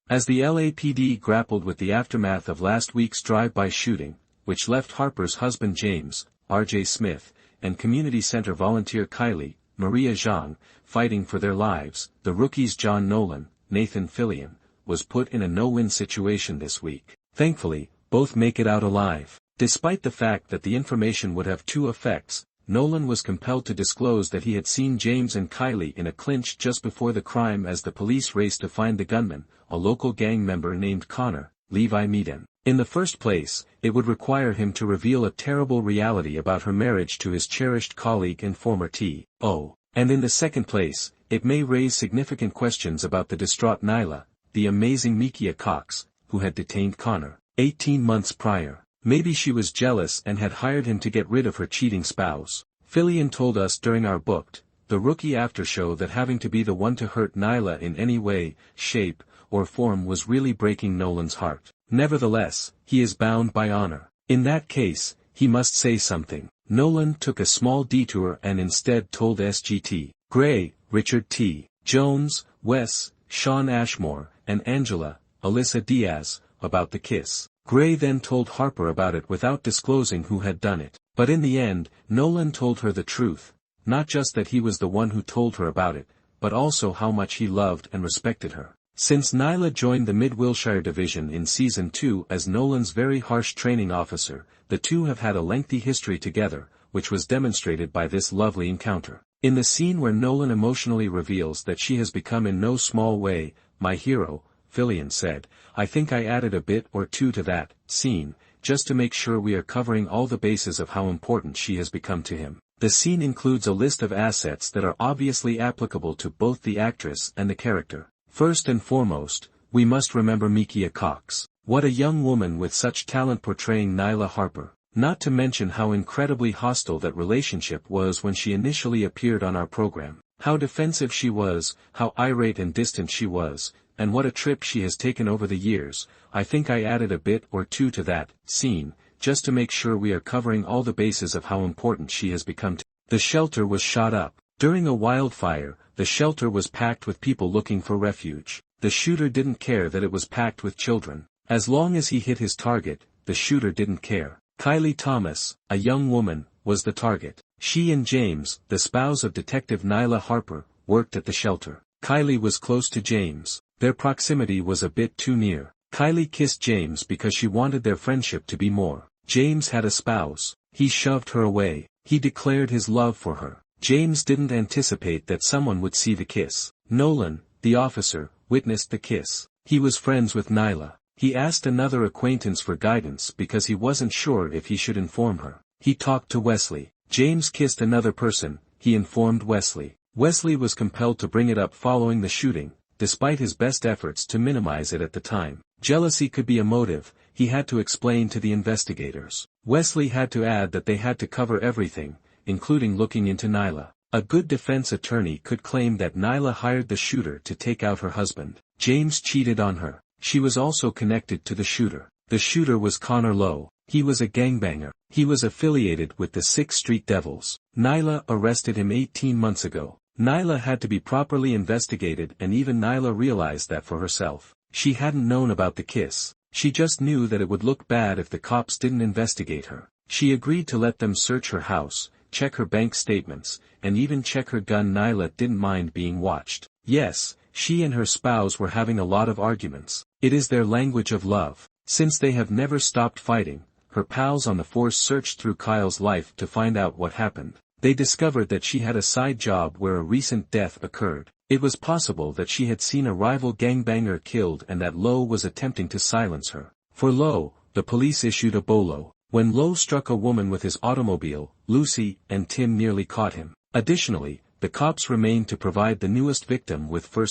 As the LAPD grappled with the aftermath of last week's drive-by shooting, which left Harper's husband James, R.J. Smith, and community center volunteer Kylie, Maria Zhang, fighting for their lives, the rookies John Nolan, Nathan Fillion, was put in a no-win situation this week. Thankfully, both make it out alive. Despite the fact that the information would have two effects, Nolan was compelled to disclose that he had seen James and Kylie in a clinch just before the crime as the police raced to find the gunman, a local gang member named Connor, Levi Meaden. In the first place, it would require him to reveal a terrible reality about her marriage to his cherished colleague and former T.O. And in the second place, it may raise significant questions about the distraught Nyla, the amazing Mikia Cox, who had detained Connor 18 months prior. Maybe she was jealous and had hired him to get rid of her cheating spouse. Fillion told us during our booked, The Rookie after show that having to be the one to hurt Nyla in any way, shape, or form was really breaking Nolan's heart. Nevertheless, he is bound by honor. In that case, he must say something. Nolan took a small detour and instead told SGT Gray, Richard T. Jones, Wes, Sean Ashmore, and Angela, Alyssa Diaz, about the kiss. Gray then told Harper about it without disclosing who had done it. But in the end, Nolan told her the truth, not just that he was the one who told her about it, but also how much he loved and respected her. Since Nyla joined the Mid-Wilshire Division in Season 2 as Nolan's very harsh training officer, the two have had a lengthy history together, which was demonstrated by this lovely encounter. In the scene where Nolan emotionally reveals that she has become in no small way, my hero, Fillion said, I think I added a bit or two to that scene, just to make sure we are covering all the bases of how important she has become to him. The scene includes a list of assets that are obviously applicable to both the actress and the character. First and foremost, we must remember Mikia Cox. What a young woman with such talent portraying Nyla Harper. Not to mention how incredibly hostile that relationship was when she initially appeared on our program. How defensive she was, how irate and distant she was, and what a trip she has taken over the years. I think I added a bit or two to that scene, just to make sure we are covering all the bases of how important she has become to. The shelter was shot up. During a wildfire, the shelter was packed with people looking for refuge. The shooter didn't care that it was packed with children. As long as he hit his target, the shooter didn't care. Kylie Thomas, a young woman, was the target. She and James, the spouse of Detective Nyla Harper, worked at the shelter. Kylie was close to James. Their proximity was a bit too near. Kylie kissed James because she wanted their friendship to be more. James had a spouse. He shoved her away. He declared his love for her. James didn't anticipate that someone would see the kiss. Nolan, the officer, witnessed the kiss. He was friends with Nyla. He asked another acquaintance for guidance because he wasn't sure if he should inform her. He talked to Wesley. James kissed another person, he informed Wesley. Wesley was compelled to bring it up following the shooting, despite his best efforts to minimize it at the time. Jealousy could be a motive, he had to explain to the investigators. Wesley had to add that they had to cover everything, including looking into Nyla. A good defense attorney could claim that Nyla hired the shooter to take out her husband. James cheated on her. She was also connected to the shooter. The shooter was Connor Lowe. He was a gangbanger. He was affiliated with the 6th Street Devils. Nyla arrested him 18 months ago. Nyla had to be properly investigated, and even Nyla realized that for herself. She hadn't known about the kiss. She just knew that it would look bad if the cops didn't investigate her. She agreed to let them search her house, check her bank statements, and even check her gun. Nyla didn't mind being watched. Yes, she and her spouse were having a lot of arguments. It is their language of love. Since they have never stopped fighting, her pals on the force searched through Kyle's life to find out what happened. They discovered that she had a side job where a recent death occurred. It was possible that she had seen a rival gangbanger killed and that Lowe was attempting to silence her. For Lowe, the police issued a bolo. When Lowe struck a woman with his automobile, Lucy and Tim nearly caught him. Additionally, the cops remained to provide the newest victim with first